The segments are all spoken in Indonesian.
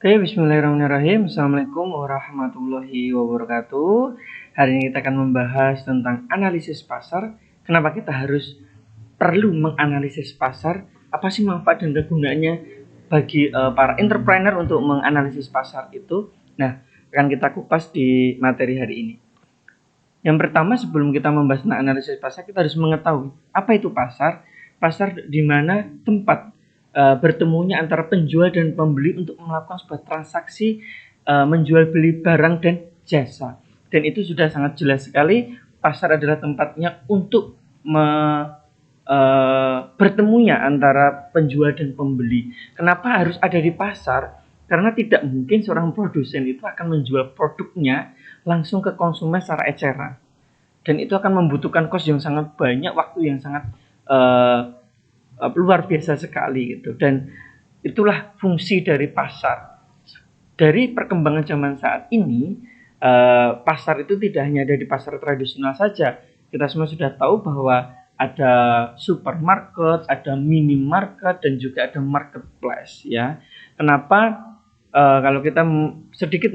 Oke, bismillahirrahmanirrahim. Assalamualaikum warahmatullahi wabarakatuh. Hari ini kita akan membahas tentang analisis pasar. Kenapa kita harus perlu menganalisis pasar? Apa sih manfaat dan kegunaannya bagi para entrepreneur untuk menganalisis pasar itu? Nah, akan kita kupas di materi hari ini. Yang pertama, sebelum kita membahas tentang analisis pasar, kita harus mengetahui apa itu pasar. Pasar di mana tempat bertemunya antara penjual dan pembeli untuk melakukan sebuah transaksi menjual beli barang dan jasa. Dan itu sudah sangat jelas sekali, pasar adalah tempatnya untuk bertemunya antara penjual dan pembeli. Kenapa harus ada di pasar? Karena tidak mungkin seorang produsen itu akan menjual produknya langsung ke konsumen secara eceran. Dan itu akan membutuhkan kos yang sangat banyak, waktu yang sangat luar biasa sekali gitu. Dan itulah fungsi dari pasar. Dari perkembangan zaman saat ini, pasar itu tidak hanya ada di pasar tradisional saja. Kita semua sudah tahu bahwa ada supermarket, ada minimarket, dan juga ada marketplace ya. Kenapa kalau kita sedikit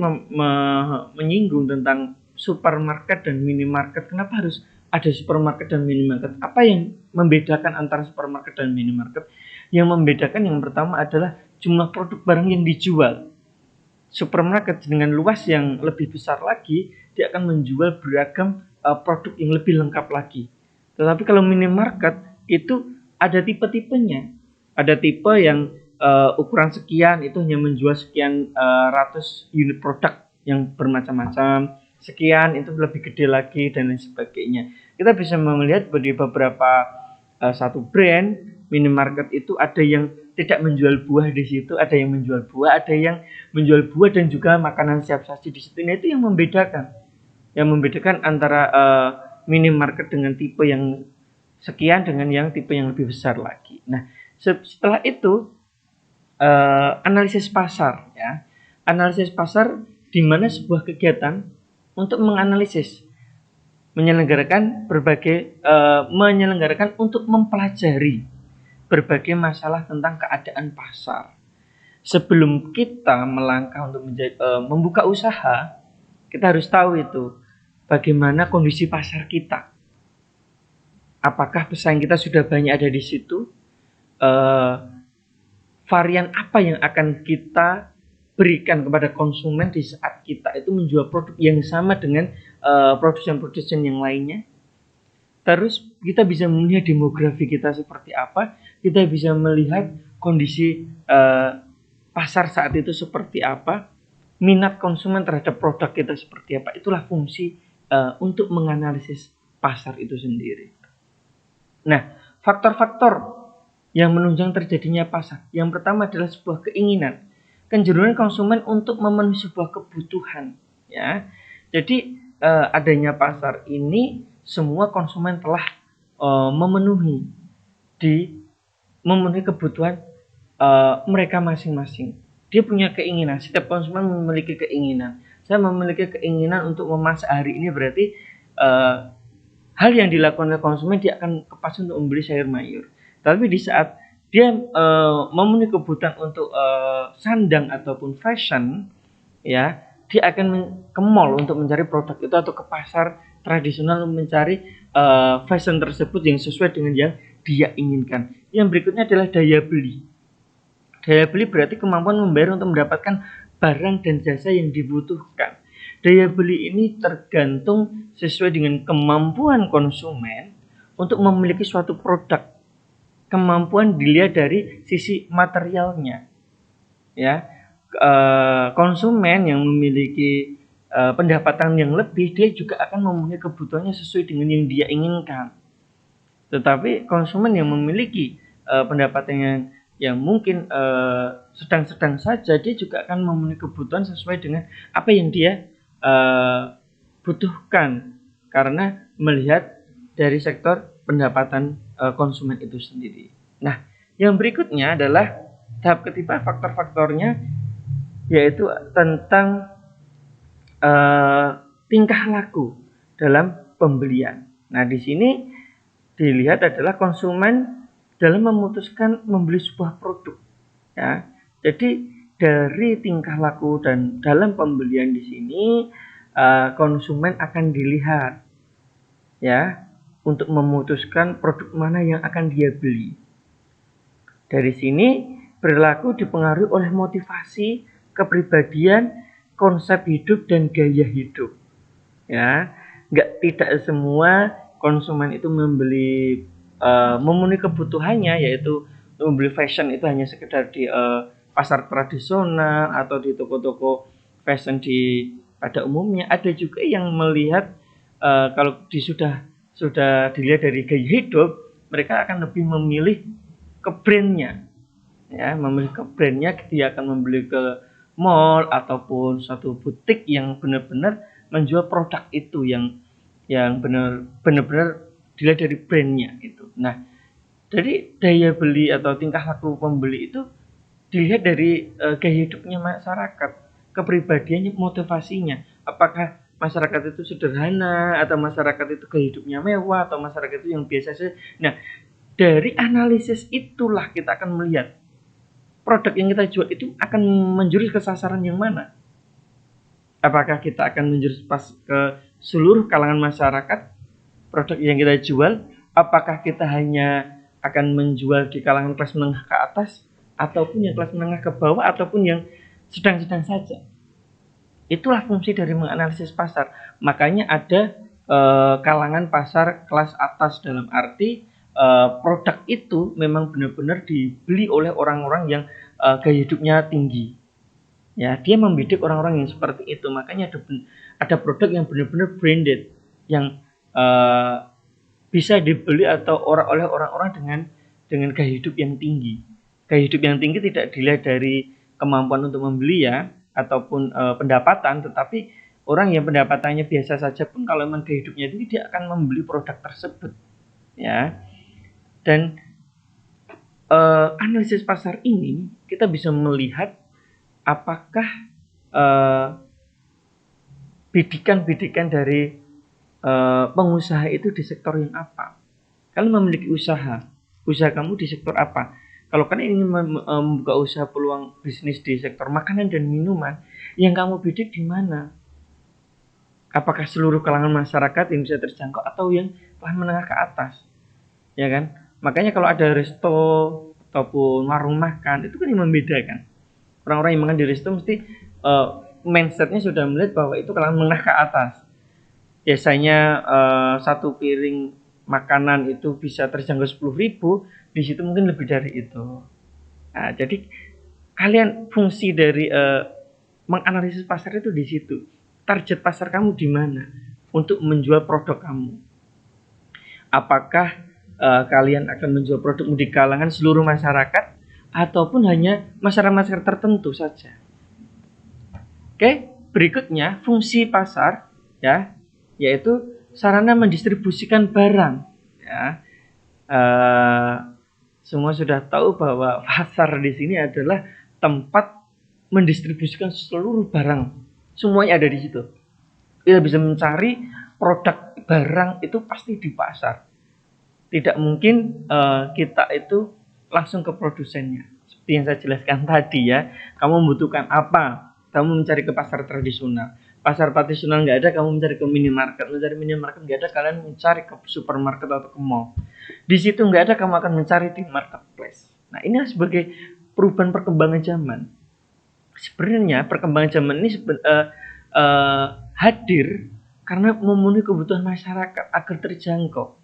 menyinggung tentang supermarket dan minimarket, kenapa harus ada supermarket dan minimarket? Apa yang membedakan antara supermarket dan minimarket? Yang membedakan yang pertama adalah jumlah produk barang yang dijual. Supermarket dengan luas yang lebih besar lagi, dia akan menjual beragam produk yang lebih lengkap lagi. Tetapi kalau minimarket itu ada tipe-tipenya. Ada tipe yang ukuran sekian itu hanya menjual sekian ratus unit produk yang bermacam-macam. Sekian itu lebih gede lagi dan lain sebagainya. Kita bisa melihat di beberapa satu brand minimarket itu ada yang tidak menjual buah di situ, ada yang menjual buah, ada yang menjual buah dan juga makanan siap saji di situ. Nah, itu yang membedakan. Yang membedakan antara minimarket dengan tipe yang sekian dengan yang tipe yang lebih besar lagi. Nah, setelah itu analisis pasar ya. Analisis pasar di mana sebuah kegiatan untuk menganalisis, menyelenggarakan untuk mempelajari berbagai masalah tentang keadaan pasar. Sebelum kita melangkah untuk membuka usaha, kita harus tahu itu bagaimana kondisi pasar kita. Apakah pesaing kita sudah banyak ada di situ? Varian apa yang akan kita berikan kepada konsumen di saat kita itu menjual produk yang sama dengan produsen-produsen yang lainnya. Terus kita bisa melihat demografi kita seperti apa, kita bisa melihat kondisi pasar saat itu seperti apa, minat konsumen terhadap produk kita seperti apa. Itulah fungsi untuk menganalisis pasar itu sendiri. Nah, faktor-faktor yang menunjang terjadinya pasar. Yang pertama adalah sebuah keinginan, kecenderungan konsumen untuk memenuhi sebuah kebutuhan ya. Jadi adanya pasar ini semua konsumen telah memenuhi kebutuhan mereka masing-masing. Dia punya keinginan, setiap konsumen memiliki keinginan. Saya memiliki keinginan untuk memasak hari ini, berarti hal yang dilakukan oleh konsumen, dia akan ke pasar untuk membeli sayur mayur. Tapi di saat dia memenuhi kebutuhan untuk sandang ataupun fashion ya, dia akan ke mall untuk mencari produk itu atau ke pasar tradisional untuk mencari fashion tersebut yang sesuai dengan yang dia inginkan. Yang berikutnya adalah daya beli. Daya beli berarti kemampuan membayar untuk mendapatkan barang dan jasa yang dibutuhkan. Daya beli ini tergantung sesuai dengan kemampuan konsumen untuk memiliki suatu produk. Kemampuan dilihat dari sisi materialnya ya. Konsumen yang memiliki pendapatan yang lebih, dia juga akan memenuhi kebutuhannya sesuai dengan yang dia inginkan. Tetapi konsumen yang memiliki pendapatan yang mungkin sedang-sedang saja, dia juga akan memenuhi kebutuhan sesuai dengan apa yang dia butuhkan, karena melihat dari sektor pendapatan konsumen itu sendiri. Nah, yang berikutnya adalah tahap ketiga, faktor-faktornya yaitu tentang tingkah laku dalam pembelian. Nah, di sini dilihat adalah konsumen dalam memutuskan membeli sebuah produk ya. Jadi dari tingkah laku dan dalam pembelian di sini konsumen akan dilihat ya untuk memutuskan produk mana yang akan dia beli. Dari sini perilaku dipengaruhi oleh motivasi, kepribadian, konsep hidup dan gaya hidup. Ya, tidak semua konsumen itu memenuhi kebutuhannya, yaitu membeli fashion itu hanya sekedar di pasar tradisional atau di toko-toko fashion pada umumnya. Ada juga yang melihat kalau sudah dilihat dari gaya hidup, mereka akan lebih memilih ke brandnya, ya, memilih ke brandnya. Dia akan membeli ke mall ataupun suatu butik yang benar-benar menjual produk itu yang benar-benar dilihat dari brandnya itu. Nah, jadi daya beli atau tingkah laku pembeli itu dilihat dari gaya hidupnya masyarakat, kepribadiannya, motivasinya. Apakah masyarakat itu sederhana atau masyarakat itu gaya hidupnya mewah atau masyarakat itu yang biasa saja. Nah, dari analisis itulah kita akan melihat produk yang kita jual itu akan menjurus ke sasaran yang mana. Apakah kita akan menjurus ke seluruh kalangan masyarakat produk yang kita jual? Apakah kita hanya akan menjual di kalangan kelas menengah ke atas, ataupun yang kelas menengah ke bawah, ataupun yang sedang-sedang saja? Itulah fungsi dari menganalisis pasar. Makanya ada kalangan pasar kelas atas, dalam arti produk itu memang benar-benar dibeli oleh orang-orang yang gaya hidupnya tinggi. Ya, dia membidik orang-orang yang seperti itu. Makanya ada produk yang benar-benar branded, yang bisa dibeli atau oleh orang-orang dengan gaya hidup yang tinggi. Gaya hidup yang tinggi tidak dilihat dari kemampuan untuk membeli ya, ataupun pendapatan, tetapi orang yang pendapatannya biasa saja pun kalau memang gaya hidupnya tinggi, dia akan membeli produk tersebut. Ya. Dan analisis pasar ini kita bisa melihat apakah bidikan-bidikan dari pengusaha itu di sektor yang apa. Kalian memiliki usaha kamu di sektor apa? Kalau kalian ingin membuka usaha peluang bisnis di sektor makanan dan minuman, yang kamu bidik di mana? Apakah seluruh kalangan masyarakat yang bisa terjangkau atau yang kelas menengah ke atas? Ya kan? Makanya kalau ada resto ataupun warung makan, itu kan yang membedakan. Orang-orang yang makan di resto mesti mindsetnya sudah melihat bahwa itu kalangan menengah ke atas. Biasanya satu piring makanan itu bisa terjangkau 10.000, di situ mungkin lebih dari itu. Nah, jadi kalian fungsi dari menganalisis pasar itu di situ. Target pasar kamu di mana untuk menjual produk kamu? Apakah kalian akan menjual produkmu di kalangan seluruh masyarakat ataupun hanya masyarakat tertentu saja? Oke, berikutnya fungsi pasar ya, yaitu sarana mendistribusikan barang ya. Semua sudah tahu bahwa pasar di sini adalah tempat mendistribusikan seluruh barang. Semuanya ada di situ. Kita bisa mencari produk barang itu pasti di pasar. Tidak mungkin kita itu langsung ke produsennya. Seperti yang saya jelaskan tadi ya, kamu membutuhkan apa? Kamu mencari ke pasar tradisional. Pasar tradisional nggak ada, kamu mencari ke minimarket. Mencari minimarket nggak ada, kalian mencari ke supermarket atau ke mall. Di situ nggak ada, kamu akan mencari di marketplace. Nah, ini sebagai perubahan perkembangan zaman. Sebenarnya perkembangan zaman ini hadir karena memenuhi kebutuhan masyarakat agar terjangkau.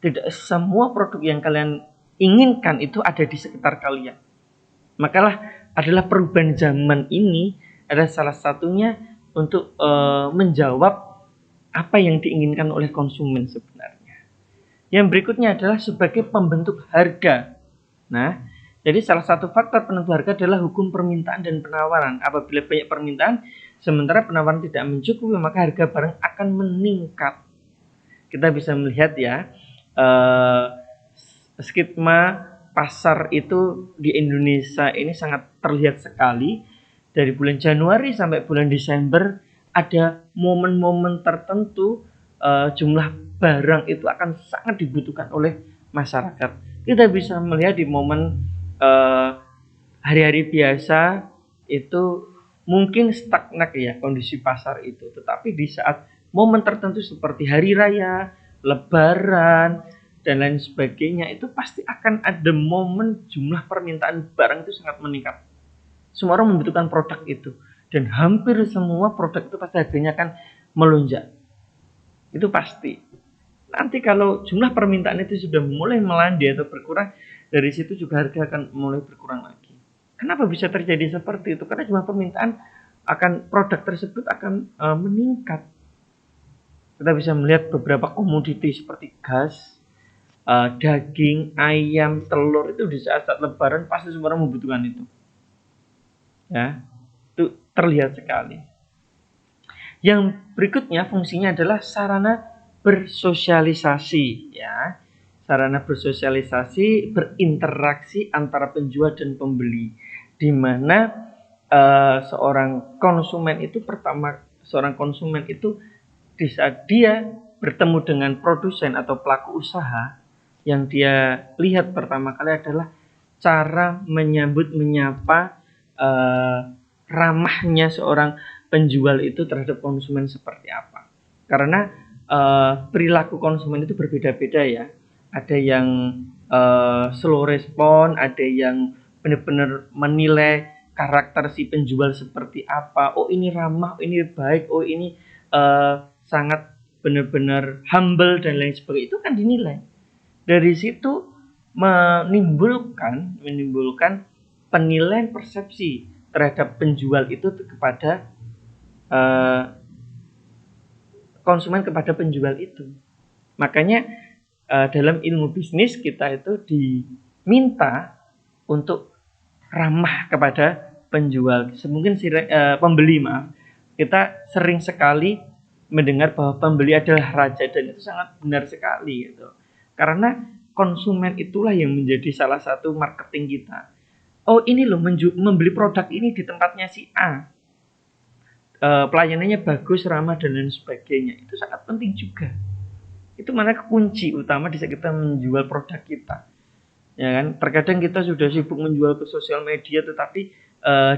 Tidak semua produk yang kalian inginkan itu ada di sekitar kalian. Makalah adalah perubahan zaman ini adalah salah satunya untuk menjawab apa yang diinginkan oleh konsumen sebenarnya. Yang berikutnya adalah sebagai pembentuk harga. Nah, jadi salah satu faktor penentu harga adalah hukum permintaan dan penawaran. Apabila banyak permintaan, sementara penawaran tidak mencukupi, maka harga barang akan meningkat. Kita bisa melihat ya, skema pasar itu di Indonesia ini sangat terlihat sekali. Dari bulan Januari sampai bulan Desember ada momen-momen tertentu jumlah barang itu akan sangat dibutuhkan oleh masyarakat. Kita bisa melihat di momen hari-hari biasa itu mungkin stagnan ya kondisi pasar itu. Tetapi di saat momen tertentu seperti hari raya, lebaran, dan lain sebagainya, itu pasti akan ada momen jumlah permintaan barang itu sangat meningkat. Semua orang membutuhkan produk itu. Dan hampir semua produk itu pasti harganya akan melonjak. Itu pasti. Nanti kalau jumlah permintaan itu sudah mulai melandai atau berkurang, dari situ juga harga akan mulai berkurang lagi. Kenapa bisa terjadi seperti itu? Karena jumlah permintaan akan produk tersebut akan meningkat. Kita bisa melihat beberapa komoditi seperti gas, daging, ayam, telur itu di saat-saat lebaran pasti semua orang membutuhkan itu. Ya, itu terlihat sekali. Yang berikutnya fungsinya adalah sarana bersosialisasi, ya. Sarana bersosialisasi, berinteraksi antara penjual dan pembeli, di mana seorang konsumen itu di saat dia bertemu dengan produsen atau pelaku usaha, yang dia lihat pertama kali adalah cara menyapa ramahnya seorang penjual itu terhadap konsumen seperti apa. Karena perilaku konsumen itu berbeda-beda ya. Ada yang slow respon, ada yang benar-benar menilai karakter si penjual seperti apa. Oh ini ramah, oh ini baik, oh ini sangat benar-benar humble dan lain sebagainya. Itu kan dinilai. Dari situ menimbulkan penilaian persepsi terhadap penjual itu kepada konsumen kepada penjual itu. Makanya dalam ilmu bisnis kita itu diminta untuk ramah kepada penjual. Mungkin pembeli kita sering sekali mendengar bahwa pembeli adalah raja, dan itu sangat benar sekali gitu. Karena konsumen itulah yang menjadi salah satu marketing kita. Oh ini loh membeli produk ini di tempatnya si A, pelayanannya bagus, ramah dan lain sebagainya. Itu sangat penting juga. Itu mana kunci utama di saat kita menjual produk kita. Ya kan? Terkadang kita sudah sibuk menjual ke sosial media, tetapi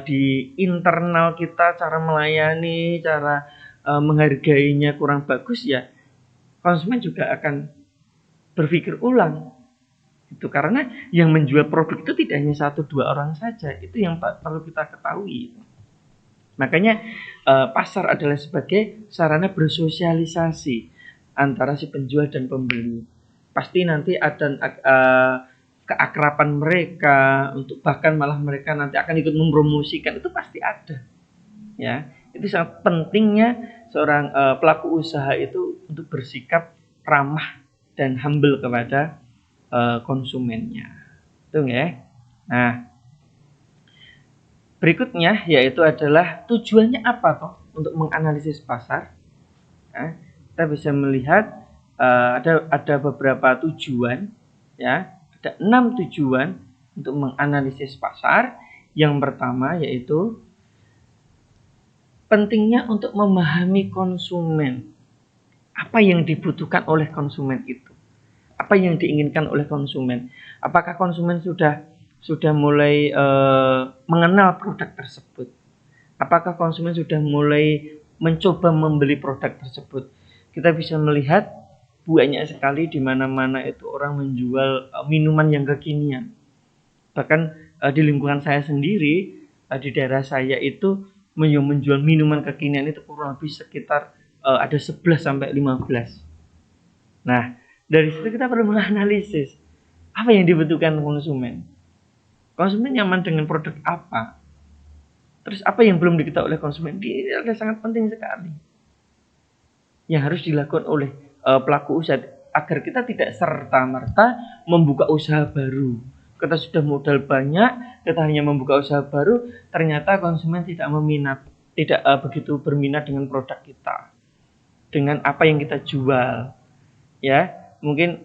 di internal kita cara melayani, cara menghargainya kurang bagus, ya konsumen juga akan berpikir ulang. Itu karena yang menjual produk itu tidak hanya 1-2 orang saja. Itu yang perlu kita ketahui. Makanya pasar adalah sebagai sarana bersosialisasi antara si penjual dan pembeli. Pasti nanti ada keakraban mereka, untuk bahkan malah mereka nanti akan ikut mempromosikan, itu pasti ada. Ya, itu sangat pentingnya seorang pelaku usaha itu untuk bersikap ramah dan humble kepada konsumennya. Itu ya. Nah, berikutnya yaitu adalah tujuannya apa toh untuk menganalisis pasar. Nah, kita bisa melihat ada beberapa tujuan, ya. Ada 6 tujuan untuk menganalisis pasar. Yang pertama yaitu pentingnya untuk memahami konsumen. Apa yang dibutuhkan oleh konsumen itu? Apa yang diinginkan oleh konsumen? Apakah konsumen sudah mulai mengenal produk tersebut? Apakah konsumen sudah mulai mencoba membeli produk tersebut? Kita bisa melihat banyak sekali di mana-mana itu orang menjual minuman yang kekinian. Bahkan di lingkungan saya sendiri, di daerah saya itu menjual minuman kekinian itu kurang lebih sekitar ada 11-15. Nah, dari situ kita perlu menganalisis apa yang dibutuhkan konsumen. Konsumen nyaman dengan produk apa? Terus apa yang belum diketahui oleh konsumen? Ini adalah sangat penting sekali. Yang harus dilakukan oleh pelaku usaha agar kita tidak serta-merta membuka usaha baru. Kita sudah modal banyak, kita hanya membuka usaha baru, ternyata konsumen tidak begitu berminat dengan produk kita, dengan apa yang kita jual. Ya, mungkin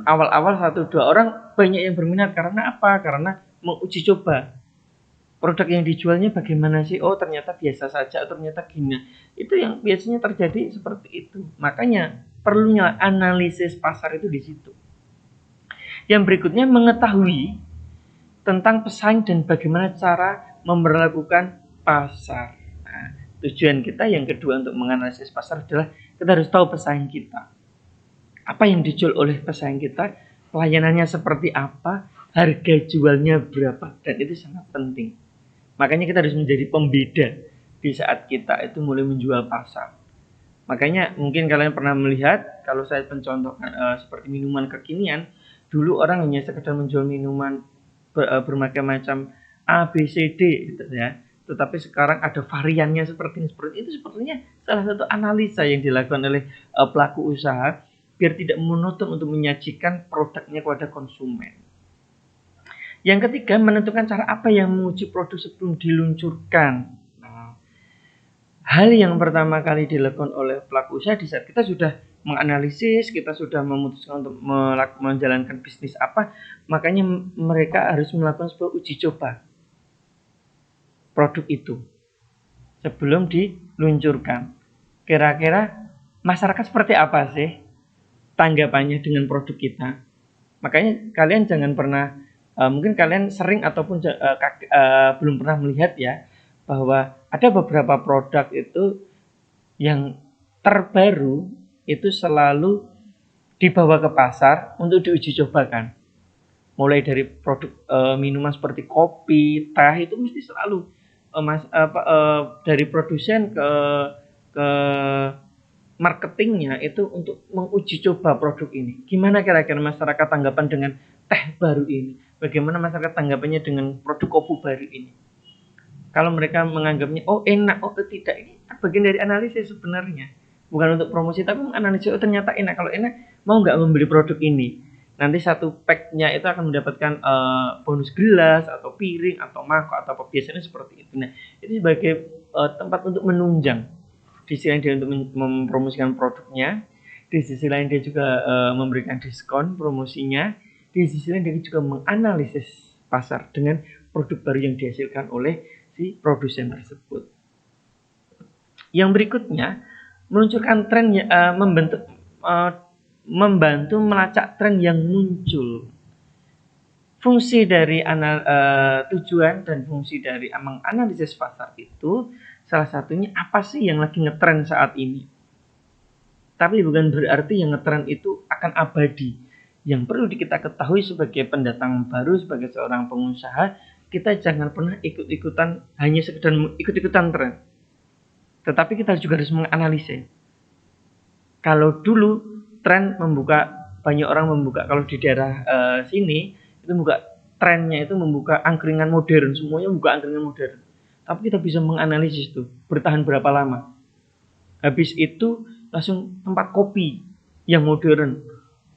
awal-awal 1-2 orang banyak yang berminat karena apa? Karena menguji coba produk yang dijualnya bagaimana sih. Oh ternyata biasa saja, ternyata gini. Itu yang biasanya terjadi seperti itu. Makanya perlunya analisis pasar itu di situ. Yang berikutnya mengetahui tentang pesaing dan bagaimana cara memperlakukan pasar. Nah, tujuan kita yang kedua untuk menganalisis pasar adalah kita harus tahu pesaing kita. Apa yang dijual oleh pesaing kita, pelayanannya seperti apa, harga jualnya berapa, dan itu sangat penting. Makanya kita harus menjadi pembeda di saat kita itu mulai menjual pasar. Makanya mungkin kalian pernah melihat, kalau saya mencontohkan seperti minuman kekinian, dulu orang hanya sekedar menjual minuman bermacam-macam A, B, C, D gitu ya. Tetapi sekarang ada variannya seperti itu sepertinya salah satu analisa yang dilakukan oleh pelaku usaha biar tidak monoton untuk menyajikan produknya kepada konsumen. Yang ketiga, menentukan cara apa yang menguji produk sebelum diluncurkan. Nah, hal yang pertama kali dilakukan oleh pelaku usaha di saat kita sudah menganalisis, kita sudah memutuskan untuk menjalankan bisnis apa, makanya mereka harus melakukan sebuah uji coba produk itu sebelum diluncurkan. Kira-kira masyarakat seperti apa sih tanggapannya dengan produk kita? Makanya kalian jangan pernah, mungkin kalian sering ataupun belum pernah melihat ya, bahwa ada beberapa produk itu yang terbaru itu selalu dibawa ke pasar untuk diuji cobakan. Mulai dari produk minuman seperti kopi, teh itu mesti selalu dari produsen ke marketingnya itu untuk menguji coba produk ini. Gimana kira-kira masyarakat tanggapan dengan teh baru ini? Bagaimana masyarakat tanggapannya dengan produk kopi baru ini? Kalau mereka menganggapnya oh enak, oh tidak, ini bagian dari analisis sebenarnya. Bukan untuk promosi tapi menganalisis, oh ternyata enak. Kalau enak, mau nggak membeli produk ini? Nanti satu packnya itu akan mendapatkan bonus gelas atau piring atau mangkok atau apa, biasanya seperti itu. Nah, itu sebagai tempat untuk menunjang. Di sisi lain dia untuk mempromosikan produknya, di sisi lain dia juga memberikan diskon promosinya, di sisi lain dia juga menganalisis pasar dengan produk baru yang dihasilkan oleh si produsen tersebut. Yang berikutnya, meluncurkan tren membantu melacak tren yang muncul. Fungsi dari tujuan dan fungsi dari menganalisis pasar itu salah satunya apa sih yang lagi ngetren saat ini. Tapi bukan berarti yang ngetren itu akan abadi. Yang perlu kita ketahui sebagai pendatang baru, sebagai seorang pengusaha, kita jangan pernah ikut-ikutan, hanya sekedar ikut-ikutan tren. Tetapi kita juga harus menganalisis. Kalau dulu tren banyak orang membuka, kalau di daerah sini itu membuka trennya itu membuka angkringan modern, semuanya membuka angkringan modern. Tapi kita bisa menganalisis itu bertahan berapa lama. Habis itu langsung tempat kopi yang modern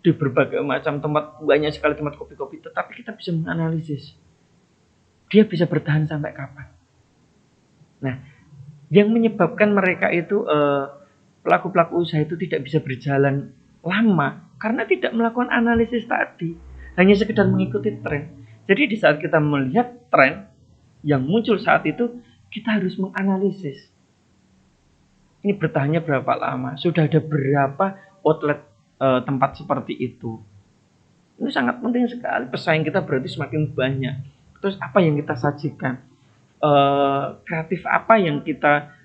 di berbagai macam tempat, banyak sekali tempat kopi-kopi. Tetapi kita bisa menganalisis dia bisa bertahan sampai kapan. Nah, yang menyebabkan mereka itu pelaku-pelaku usaha itu tidak bisa berjalan lama karena tidak melakukan analisis tadi, hanya sekedar mengikuti tren. Jadi di saat kita melihat tren yang muncul saat itu, kita harus menganalisis ini bertahannya berapa lama, sudah ada berapa outlet tempat seperti itu. Ini sangat penting sekali, pesaing kita berarti semakin banyak. Terus apa yang kita sajikan, kreatif apa yang kita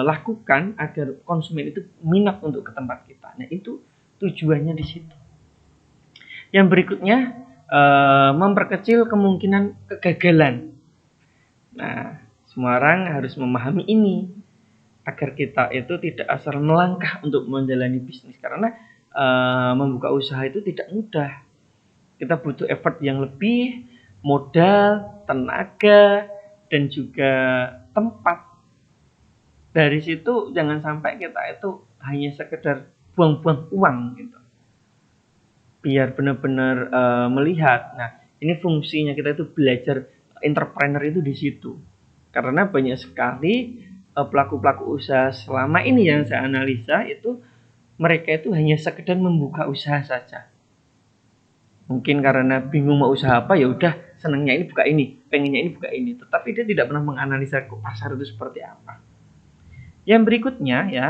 lakukan agar konsumen itu minat untuk ke tempat kita. Nah, itu tujuannya di situ. Yang berikutnya, memperkecil kemungkinan kegagalan. Nah, semua orang harus memahami ini agar kita itu tidak asal melangkah untuk menjalani bisnis, karena membuka usaha itu tidak mudah. Kita butuh effort yang lebih, modal, tenaga, dan juga tempat. Dari situ jangan sampai kita itu hanya sekedar buang-buang uang gitu. Biar benar-benar melihat. Nah, ini fungsinya kita itu belajar entrepreneur itu di situ. Karena banyak sekali pelaku-pelaku usaha selama ini yang saya analisa itu mereka itu hanya sekedar membuka usaha saja. Mungkin karena bingung mau usaha apa, ya udah senangnya ini buka ini, pengennya ini buka ini. Tetapi dia tidak pernah menganalisa pasar itu seperti apa. Yang berikutnya ya,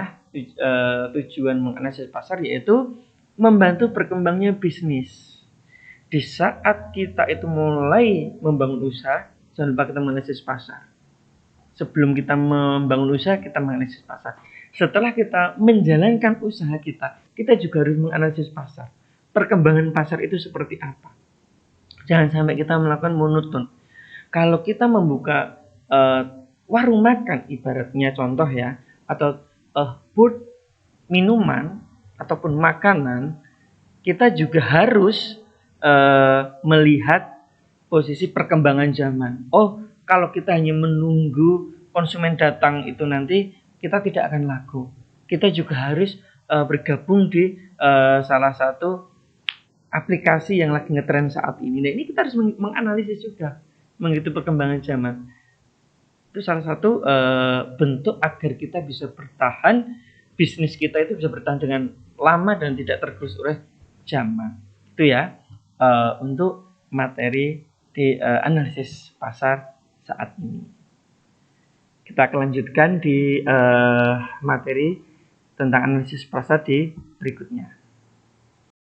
tujuan menganalisis pasar yaitu membantu berkembangnya bisnis. Di saat kita itu mulai membangun usaha, jangan lupa kita menganalisis pasar. Sebelum kita membangun usaha, kita menganalisis pasar. Setelah kita menjalankan usaha kita juga harus menganalisis pasar. Perkembangan pasar itu seperti apa? Jangan sampai kita melakukan monoton. Kalau kita membuka warung makan, ibaratnya contoh ya, atau booth minuman ataupun makanan, kita juga harus melihat posisi perkembangan zaman. Oh, kalau kita hanya menunggu konsumen datang itu nanti kita tidak akan laku. Kita juga harus bergabung di salah satu aplikasi yang lagi ngetren saat ini. Nah, ini kita harus menganalisis juga mengikuti perkembangan zaman. Itu salah satu bentuk agar kita bisa bertahan, bisnis kita itu bisa bertahan dengan lama dan tidak tergerus oleh zaman. Itu ya untuk materi di analisis pasar saat ini. Kita akan lanjutkan di materi tentang analisis pasar di berikutnya.